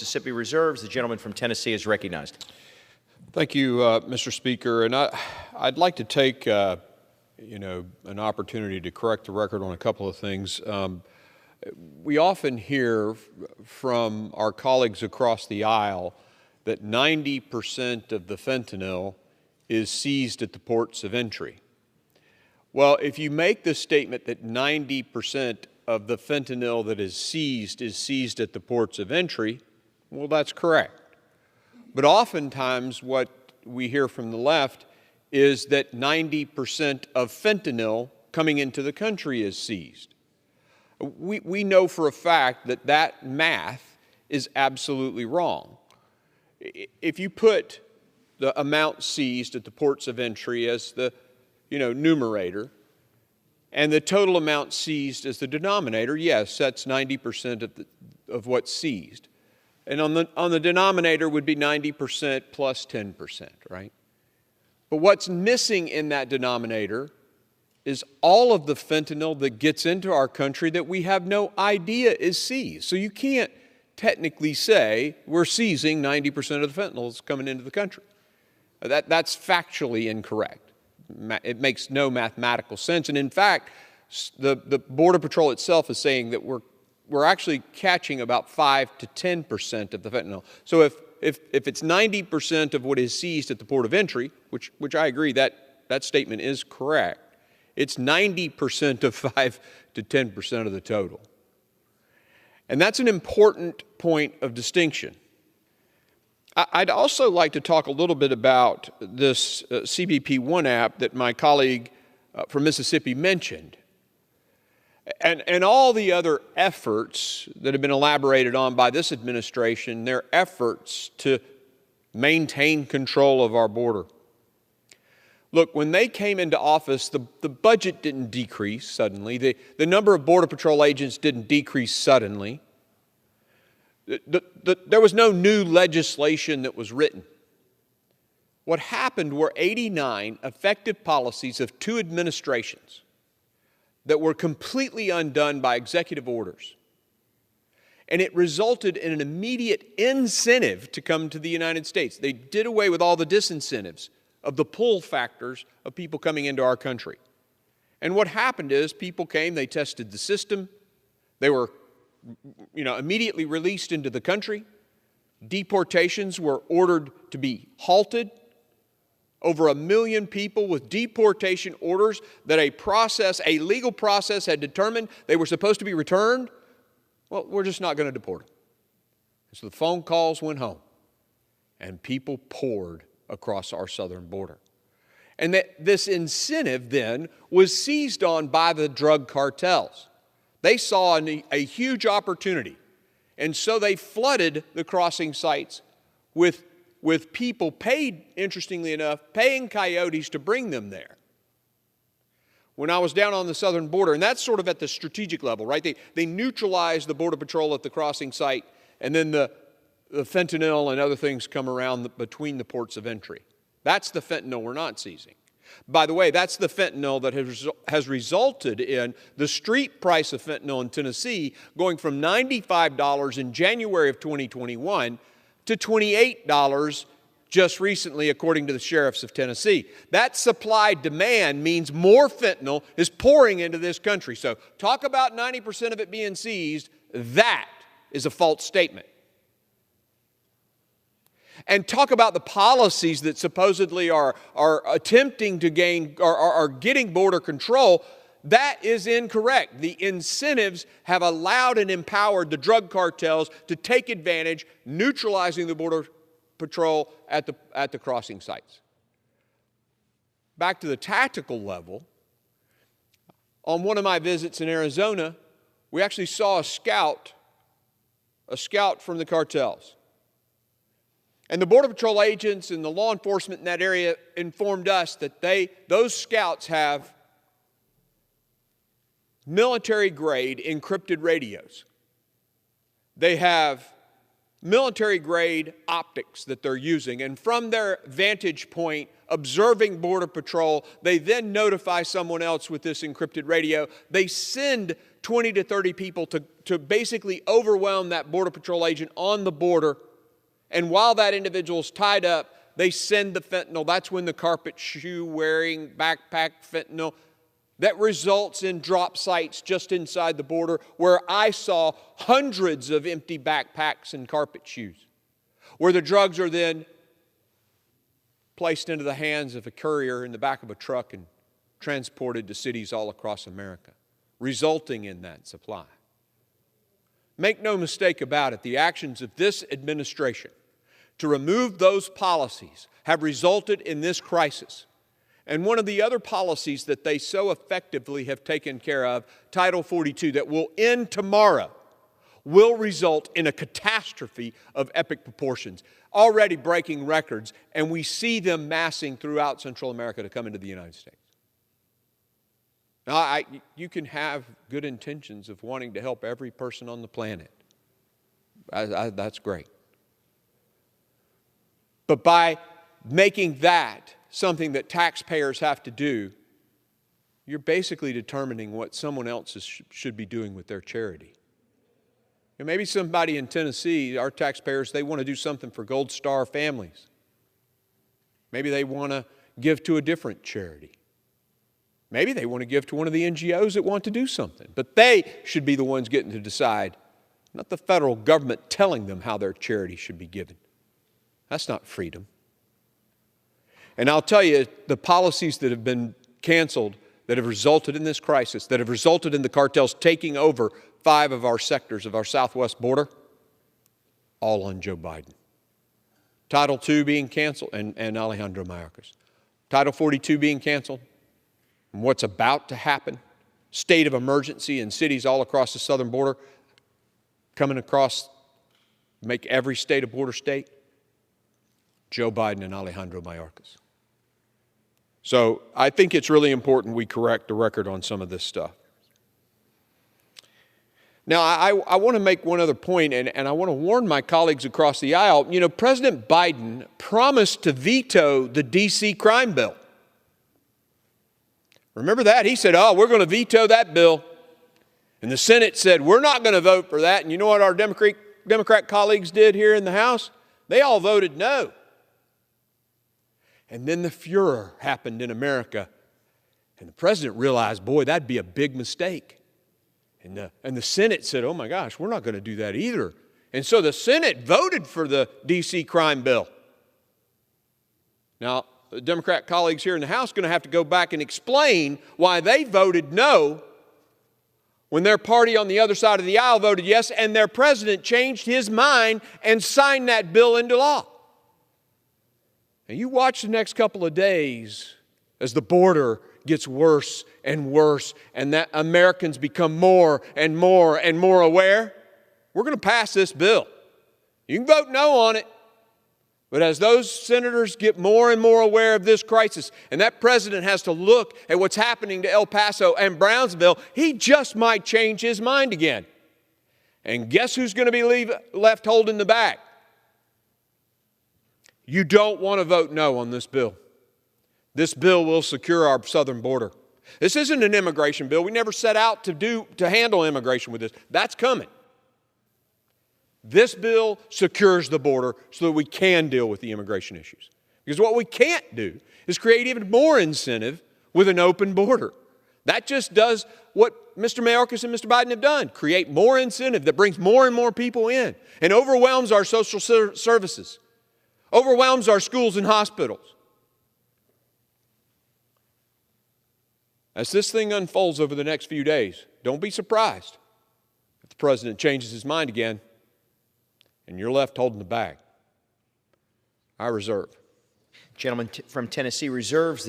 Mississippi reserves. The gentleman from Tennessee is recognized. Thank you, Mr. Speaker. And I'd like to take, an opportunity to correct the record on a couple of things. We often hear from our colleagues across the aisle that 90% of the fentanyl is seized at the ports of entry. Well, if you make the statement that 90% of the fentanyl that is seized at the ports of entry, well, that's correct. But oftentimes what we hear from the left is that 90% of fentanyl coming into the country is seized. We know for a fact that that math is absolutely wrong. If you put the amount seized at the ports of entry as the numerator, and the total amount seized as the denominator, yes, that's 90% of what's seized. And on the denominator would be 90% plus 10%, right? But what's missing in that denominator is all of the fentanyl that gets into our country that we have no idea is seized. So you can't technically say we're seizing 90% of the fentanyl that's coming into the country. That's factually incorrect. It makes no mathematical sense. And in fact, the Border Patrol itself is saying that we're actually catching about 5 to 10% of the fentanyl. So if it's 90% of what is seized at the port of entry, which I agree that statement is correct, it's 90% of 5 to 10% of the total. And that's an important point of distinction. I'd also like to talk a little bit about this CBP One app that my colleague from Mississippi mentioned. And all the other efforts that have been elaborated on by this administration, their efforts to maintain control of our border. Look, when they came into office, the budget didn't decrease suddenly. The number of Border Patrol agents didn't decrease suddenly. There was no new legislation that was written. What happened were 89 effective policies of two administrations that were completely undone by executive orders. And it resulted in an immediate incentive to come to the United States. They did away with all the disincentives of the pull factors of people coming into our country. And what happened is people came, they tested the system, they were immediately released into the country. Deportations were ordered to be halted. Over 1 million people with deportation orders that a legal process had determined they were supposed to be returned. Well, we're just not going to deport them. So the phone calls went home, and people poured across our southern border. And this incentive then was seized on by the drug cartels. They saw a huge opportunity, and so they flooded the crossing sites with people paid, interestingly enough, paying coyotes to bring them there. When I was down on the southern border, and that's sort of at the strategic level, right? They neutralize the Border Patrol at the crossing site, and then the fentanyl and other things come around between the ports of entry. That's the fentanyl we're not seizing. By the way, that's the fentanyl that has resulted in the street price of fentanyl in Tennessee going from $95 in January of 2021 to $28 just recently, according to the sheriffs of Tennessee. That supply-demand means more fentanyl is pouring into this country. So talk about 90% of it being seized. That is a false statement. And talk about the policies that supposedly are attempting to gain, are getting border control. That is incorrect. The incentives have allowed and empowered the drug cartels to take advantage, neutralizing the Border Patrol at the crossing sites. Back to the tactical level, on one of my visits in Arizona, we actually saw a scout from the cartels. And the Border Patrol agents and the law enforcement in that area informed us that those scouts have military-grade encrypted radios. They have military-grade optics that they're using, and from their vantage point, observing Border Patrol, they then notify someone else with this encrypted radio. They send 20 to 30 people to basically overwhelm that Border Patrol agent on the border, and while that individual's tied up, they send the fentanyl. That's when the carpet shoe-wearing, backpack fentanyl that results in drop sites just inside the border, where I saw hundreds of empty backpacks and carpet shoes, where the drugs are then placed into the hands of a courier in the back of a truck and transported to cities all across America, resulting in that supply. Make no mistake about it, the actions of this administration to remove those policies have resulted in this crisis. And one of the other policies that they so effectively have taken care of, Title 42, that will end tomorrow, will result in a catastrophe of epic proportions, already breaking records, and we see them massing throughout Central America to come into the United States. Now, you can have good intentions of wanting to help every person on the planet. That's great. But by making that something that taxpayers have to do, you're basically determining what someone else should be doing with their charity. And maybe somebody in Tennessee, our taxpayers, they want to do something for Gold Star families. Maybe they want to give to a different charity. Maybe they want to give to one of the NGOs that want to do something. But they should be the ones getting to decide, not the federal government telling them how their charity should be given. That's not freedom. And I'll tell you, the policies that have been canceled, that have resulted in this crisis, that have resulted in the cartels taking over 5 of our sectors of our southwest border, all on Joe Biden. Title II being canceled, and Alejandro Mayorkas. Title 42 being canceled, and what's about to happen, state of emergency in cities all across the southern border, coming across, make every state a border state, Joe Biden and Alejandro Mayorkas. So I think it's really important we correct the record on some of this stuff. Now, I want to make one other point, and I want to warn my colleagues across the aisle. You know, President Biden promised to veto the D.C. crime bill. Remember that? He said, oh, we're going to veto that bill. And the Senate said, we're not going to vote for that. And you know what our Democrat colleagues did here in the House? They all voted no. And then the furor happened in America. And the president realized, boy, that'd be a big mistake. And the Senate said, oh my gosh, we're not going to do that either. And so the Senate voted for the D.C. crime bill. Now, the Democrat colleagues here in the House are going to have to go back and explain why they voted no when their party on the other side of the aisle voted yes, and their president changed his mind and signed that bill into law. And you watch the next couple of days as the border gets worse and worse, and that Americans become more and more and more aware. We're going to pass this bill. You can vote no on it. But as those senators get more and more aware of this crisis, and that president has to look at what's happening to El Paso and Brownsville, he just might change his mind again. And guess who's going to be left holding the bag? You don't want to vote no on this bill. This bill will secure our southern border. This isn't an immigration bill. We never set out to handle immigration with this. That's coming. This bill secures the border so that we can deal with the immigration issues. Because what we can't do is create even more incentive with an open border. That just does what Mr. Mayorkas and Mr. Biden have done, create more incentive that brings more and more people in and overwhelms our social services, overwhelms our schools and hospitals. As this thing unfolds over the next few days, don't be surprised if the president changes his mind again and you're left holding the bag. I reserve. Gentleman from Tennessee reserves the